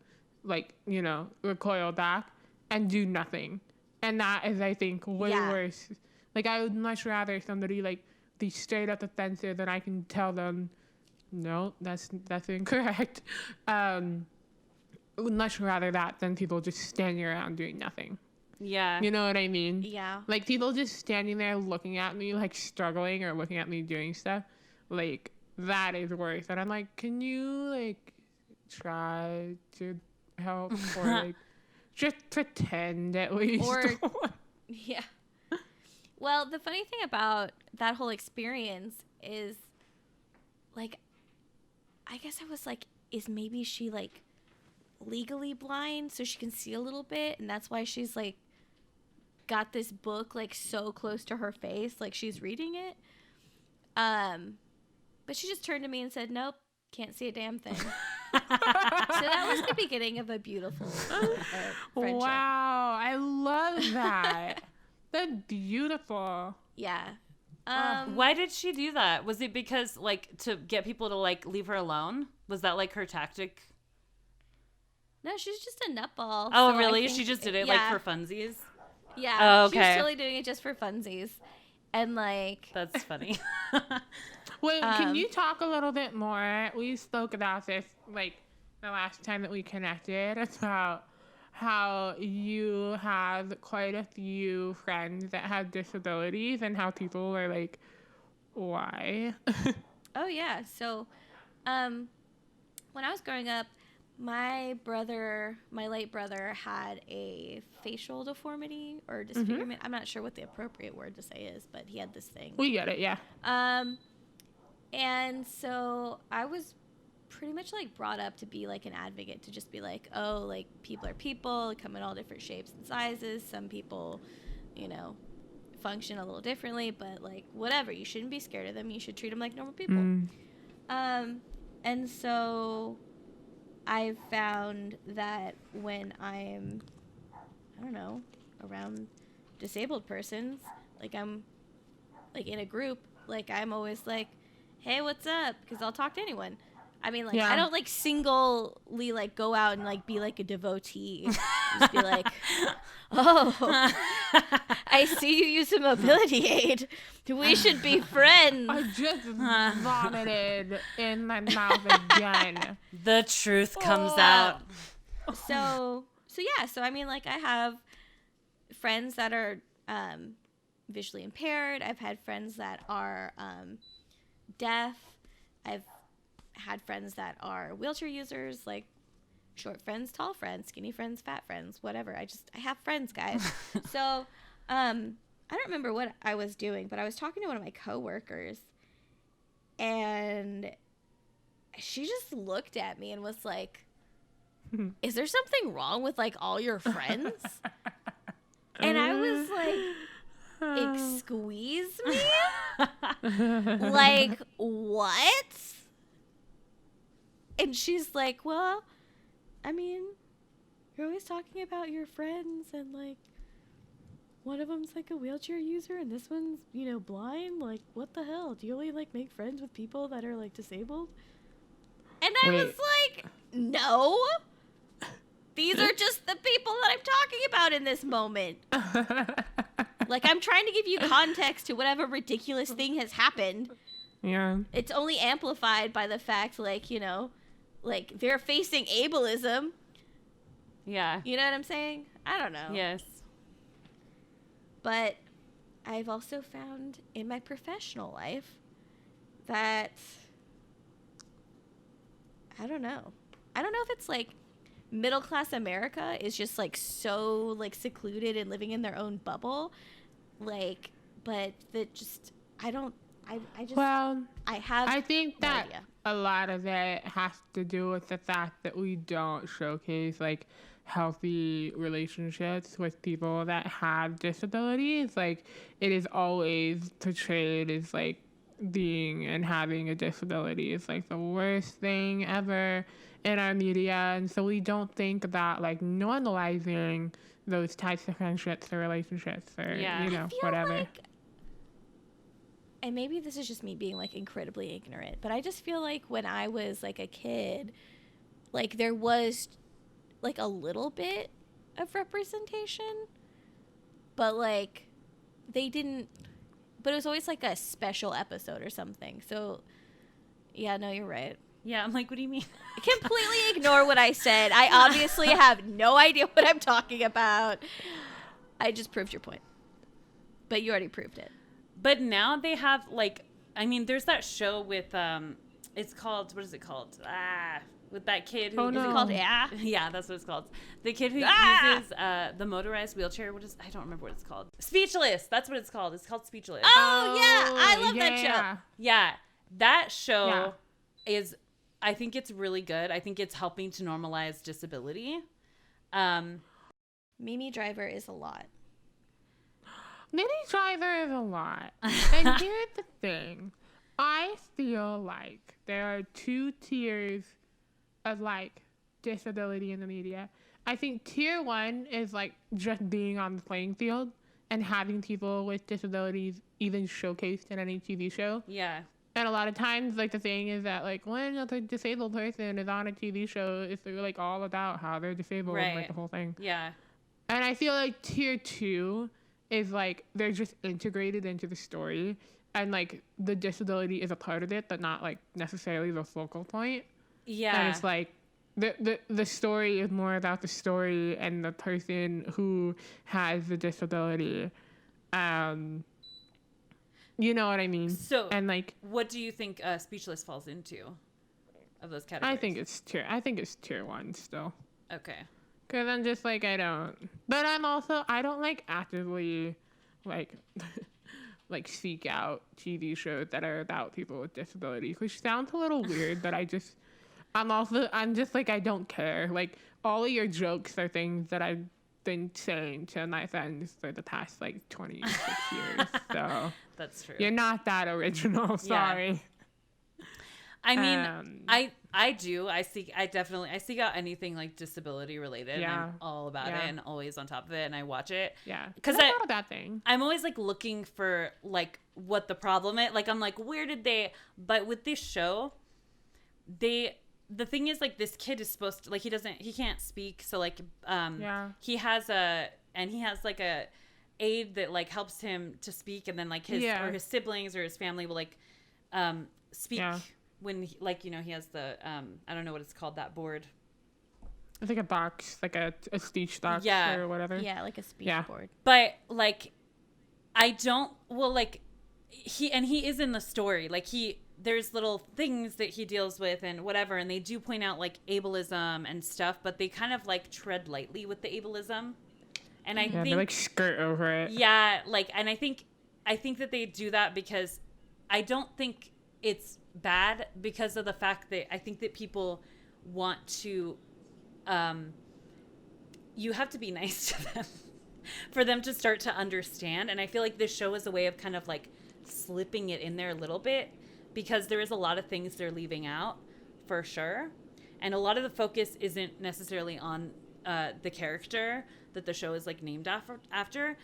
like, you know, recoil back and do nothing. And that is, I think, way worse. Like, I would much rather somebody like be straight up offensive and I can tell them, no, that's incorrect. I would much rather that than people just standing around doing nothing. Yeah. You know what I mean? Yeah. Like, people just standing there looking at me, like, struggling or looking at me doing stuff, like, that is worse. And I'm like, can you, like, try to help or, like, just pretend at least? Or, yeah. Well, the funny thing about that whole experience is, like, I guess I was like, is maybe she, like, legally blind so she can see a little bit, and that's why she's, like, got this book like so close to her face, like she's reading it. But she just turned to me and said, "Nope, can't see a damn thing." So that was the beginning of a beautiful friendship. Wow, I love that. That's beautiful. Yeah. Why did she do that? Was it because like to get people to like leave her alone? Was that like her tactic? No, she's just a nutball. Oh, so I really? think- She just did it like for funsies? Yeah. Oh, She was okay. totally doing it just for funsies. And like, That's funny. Wait, can you talk a little bit more? We spoke about this like the last time that we connected about how you have quite a few friends that have disabilities and how people are like, why? oh yeah. So, when I was growing up, my late brother had a facial deformity or disfigurement. I'm not sure what the appropriate word to say is, but he had this thing. We get it, yeah. And so I was pretty much like brought up to be like an advocate, to just be like, oh, like people are people, come in all different shapes and sizes. Some people, you know, function a little differently, but like whatever, you shouldn't be scared of them. You should treat them like normal people. And so I've found that when I'm, I don't know, around disabled persons, like I'm like in a group, like I'm always like, hey, what's up? Because I'll talk to anyone. I mean, like, I don't like singly like go out and like be like a devotee. Just be like, oh, I see you use a mobility aid. We should be friends. I just vomited in my mouth again. The truth comes out. So yeah. So I mean, like, I have friends that are visually impaired. I've had friends that are deaf. I've had friends that are wheelchair users, like short friends, tall friends, skinny friends, fat friends, whatever. I have friends, guys. So I don't remember what I was doing, but I was talking to one of my coworkers, and she just looked at me and was like, is there something wrong with like all your friends? And I was like, excuse me? Like, what? And she's like, well, I mean, you're always talking about your friends, and like one of them's like a wheelchair user and this one's, you know, blind. Like, what the hell? Do you only like make friends with people that are like disabled? And I was like, no. These are just the people that I'm talking about in this moment. Like, I'm trying to give you context to whatever ridiculous thing has happened. Yeah. It's only amplified by the fact, like, you know, like they're facing ableism. Yeah. You know what I'm saying? I don't know. Yes. But I've also found in my professional life that I don't know if it's like middle class America is just like so like secluded and living in their own bubble, like, but that just I think no that idea. a lot of it has to do with the fact that we don't showcase like healthy relationships with people that have disabilities. Like, it is always portrayed as like being and having a disability is like the worst thing ever in our media, and so we don't think about like normalizing those types of friendships or relationships or Yeah. I feel whatever. like, and maybe this is just me being like incredibly ignorant, but I just feel like when I was like a kid, like there was like a little bit of representation, but like they didn't, but it was always like a special episode or something. So yeah, no, you're right. Yeah, I'm like, what do you mean? Completely ignore what I said. I obviously have no idea what I'm talking about. I just proved your point. But you already proved it. But now they have like, I mean, there's that show with it's called, what is it called? With that kid who Oh, is no. it Called Yeah. Yeah, that's what it's called. The kid who uses the motorized wheelchair. I don't remember what it's called. Speechless. That's what it's called. It's called Speechless. Oh yeah, I love that show. Yeah, that show Yeah. is, I think it's really good. I think it's helping to normalize disability. Mimi Driver is a lot. Mini Driver is a lot. And here's the thing. I feel like there are two tiers of like disability in the media. I think tier one is like just being on the playing field and having people with disabilities even showcased in any TV show. Yeah. And a lot of times, like, the thing is that, like, when a disabled person is on a TV show, it's, like, all about how they're disabled, Right. like, the whole thing. Yeah. And I feel like tier two is, like, they're just integrated into the story. And, like, the disability is a part of it, but not, like, necessarily the focal point. Yeah. And it's, like, the story is more about the story and the person who has the disability. You know what I mean? So, and like, what do you think Speechless falls into of those categories? I think it's tier one still. Okay. Cause I'm just like, I don't like actively like like seek out TV shows that are about people with disabilities, which sounds a little weird, but I'm just like, I don't care. Like, all of your jokes are things that I've been saying to my friends for the past like 26 years. So That's true. you're not that original. Sorry. I mean, I do. I seek out anything like disability related. And Yeah. I'm all about Yeah. it and always on top of it, and I watch it. Yeah. Because that's not a bad thing. I'm always like looking for like what the problem is. Like, I'm like, where did they? But with this show, the thing is, like, this kid is supposed to, like, he can't speak, so like he has like a aid that like helps him to speak, and then like his siblings or his family will like speak when he, like, you know, he has the I don't know what it's called, that board. It's like a box, like a speech box or whatever. Yeah, like a speech board. But like, he is in the story, like there's little things that he deals with and whatever, and they do point out like ableism and stuff, but they kind of like tread lightly with the ableism, and I think they like skirt over it. Yeah, like, and I think that they do that because I don't think it's bad, because of the fact that I think that people want to, you have to be nice to them for them to start to understand, and I feel like this show is a way of kind of like slipping it in there a little bit, because there is a lot of things they're leaving out for sure, and a lot of the focus isn't necessarily on the character that the show is like named after,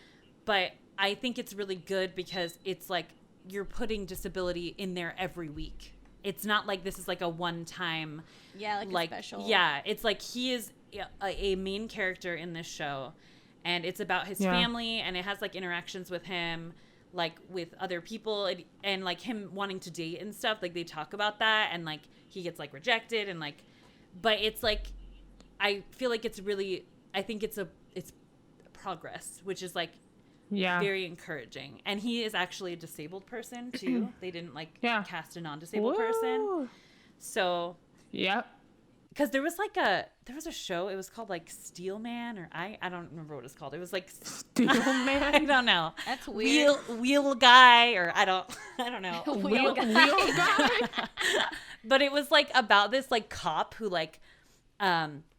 but I think it's really good because it's like you're putting disability in there every week. It's not like this is like a one-time, like a special. Yeah, it's like he is a main character in this show, and it's about his family, and it has like interactions with him, like with other people, and like him wanting to date and stuff. Like, they talk about that, and like he gets like rejected, and like, but it's like, I feel like it's really, I think it's progress, which is like Yeah. very encouraging. And he is actually a disabled person too. They didn't like Yeah. cast a non-disabled person. Woo. So, Yep. because there was a show, it was called like Steel Man, or I don't remember what it was called. It was like Steel I Man. don't know. That's weird. Wheel guy, or I don't know. Wheel guy. But it was like about this like cop who like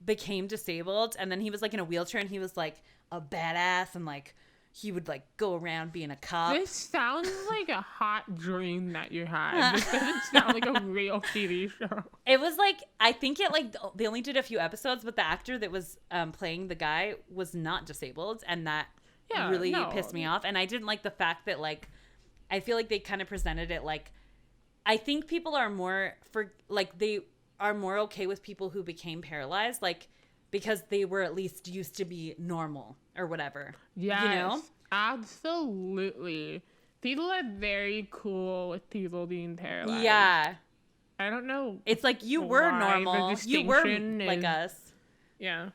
became disabled, and then he was like in a wheelchair, and he was like a badass, and like he would like go around being a cop. This sounds like a hot dream that you had. This doesn't sound like a real TV show. It was like, I think it like they only did a few episodes, but the actor that was playing the guy was not disabled, and that really pissed me off. And I didn't like the fact that like I feel like they kind of presented it like, I think people are more they are more okay with people who became paralyzed, like because they were at least used to be normal or whatever. Yes, you know? Absolutely. People are very cool with people being paralyzed. Yeah. I don't know. It's like you were why the normal. You were distinction like is- us. Yeah.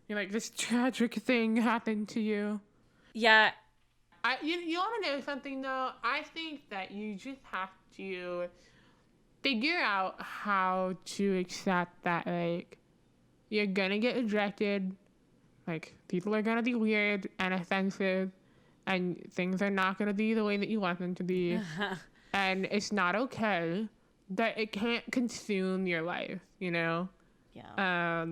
You're like, this tragic thing happened to you. Yeah. You want to know something, though? I think that you just have to figure out how to accept that, like, you're going to get rejected. Like, people are going to be weird and offensive, and things are not going to be the way that you want them to be. And it's not okay that it can't consume your life, you know? Yeah.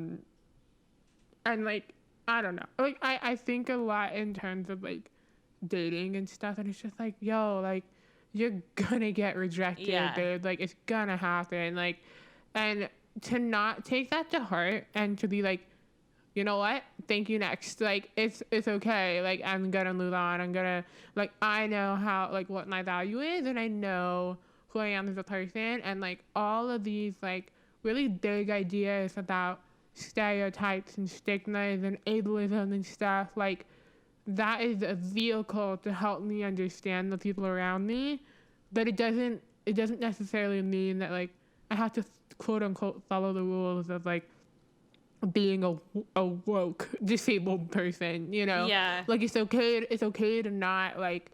And, like, I don't know. Like, I think a lot in terms of, like, dating and stuff, and it's just like, yo, like, you're gonna get rejected, dude. Like, it's gonna happen. Like, and to not take that to heart and to be like, you know what? Thank you, next. Like, it's okay. Like, I'm gonna move on. I'm gonna, like, I know how, like, what my value is, and I know who I am as a person, and, like, all of these, like, really big ideas about stereotypes and stigmas and ableism and stuff, like, that is a vehicle to help me understand the people around me, but it doesn't necessarily mean that, like, I have to quote unquote follow the rules of, like, being a woke disabled person, you know? Yeah. Like, it's okay to not, like,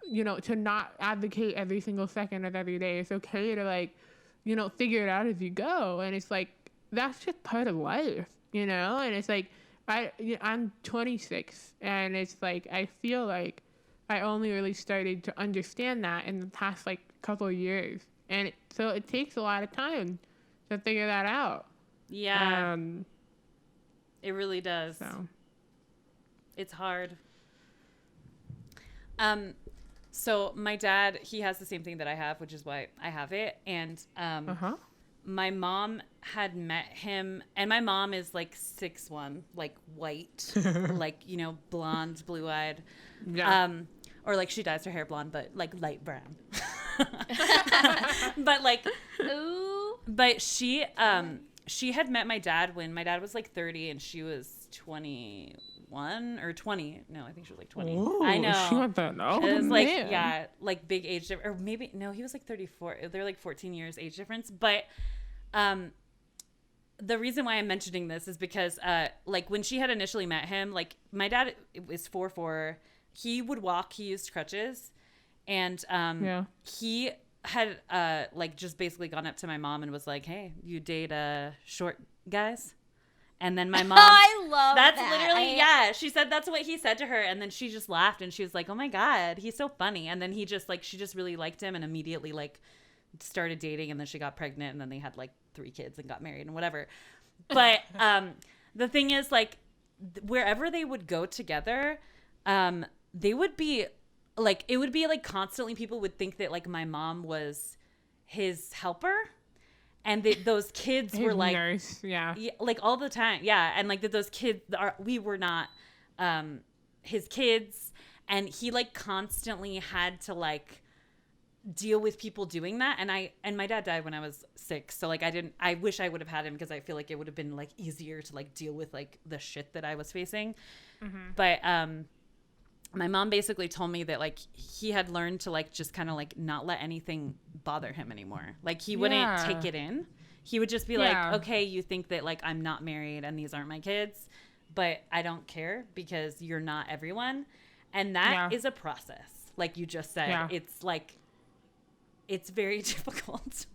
you know, to not advocate every single second of every day. It's okay to, like, you know, figure it out as you go. And it's like, that's just part of life, you know? And it's like, I'm 26, and it's like, I feel like I only really started to understand that in the past, like, couple of years. And so it takes a lot of time to figure that out. Yeah. It really does. So. It's hard. So my dad, he has the same thing that I have, which is why I have it. And my mom had met him, and my mom is like 6'1", like white, like, you know, blonde, blue-eyed. Yeah. Or like she dyes her hair blonde, but like light brown. But like, Ooh. but she had met my dad when my dad was like 30 and she was 21 or 20. No, I think she was like 20. Ooh, I know. She went that. Oh, It was like, man. yeah, like big age difference. Or maybe, no, he was like 34. They're like 14 years age difference. But the reason why I'm mentioning this is because like when she had initially met him, like my dad was 4'4". He would walk. He used crutches. And he had like just basically gone up to my mom and was like, hey, you date short guys? And then my mom, I love that's that. literally, yeah, she said that's what he said to her. And then she just laughed and she was like, oh my God, he's so funny. And then he just like, she just really liked him and immediately like started dating, and then she got pregnant, and then they had like 3 kids and got married and whatever. But the thing is, like, wherever they would go together, they would be like, it would be like constantly people would think that like my mom was his helper, and those kids were like nurse, yeah, like all the time, yeah, and like that those kids we were not his kids, and he like constantly had to like deal with people doing that. And my dad died when I was 6, so like I wish I would have had him, because I feel like it would have been like easier to like deal with like the shit that I was facing. But my mom basically told me that like he had learned to like just kind of like not let anything bother him anymore. Like he wouldn't take it in. He would just be like, okay, you think that like I'm not married and these aren't my kids, but I don't care because you're not everyone. And that is a process. Like you just said, Yeah. it's like, it's very difficult.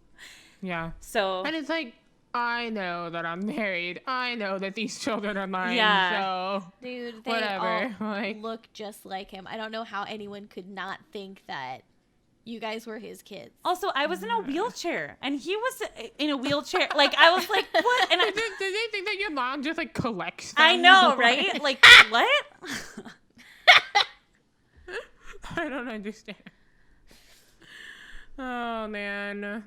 Yeah. So, And it's like, I know that I'm married. I know that these children are mine. Yeah. So Dude, they whatever. all Like, look just like him. I don't know how anyone could not think that you guys were his kids. also, I was in a wheelchair and he was in a wheelchair. Like, I was like, what? And did they think that your mom just like collects them? I know, right? Like, what? I don't understand. Oh, man.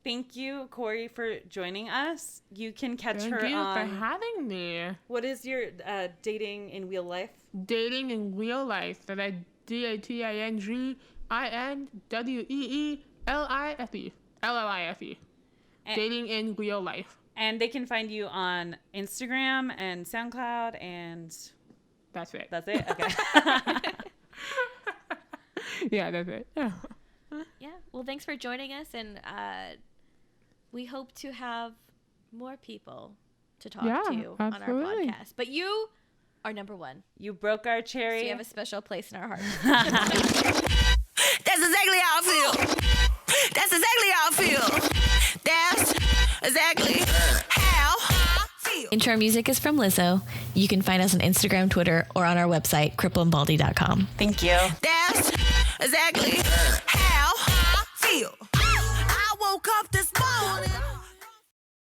Thank you, Corey, for joining us. You can catch Thank her you on. for having me. What is your dating in real life? Dating in real life. So that's DATINGINWEELIFE. LLIFE. Dating in real life. And they can find you on Instagram and SoundCloud, and That's it. that's it. Okay. Yeah, that's it. Yeah. Yeah. Well, thanks for joining us, and we hope to have more people to talk Yeah, to on our absolutely. podcast. But you are number one. You broke our cherry. So you have a special place in our hearts. That's exactly how I feel. That's exactly how I feel. That's exactly how I feel. Intro music is from Lizzo. You can find us on Instagram, Twitter, or on our website, crippleandbaldy.com. Thank you. That's exactly how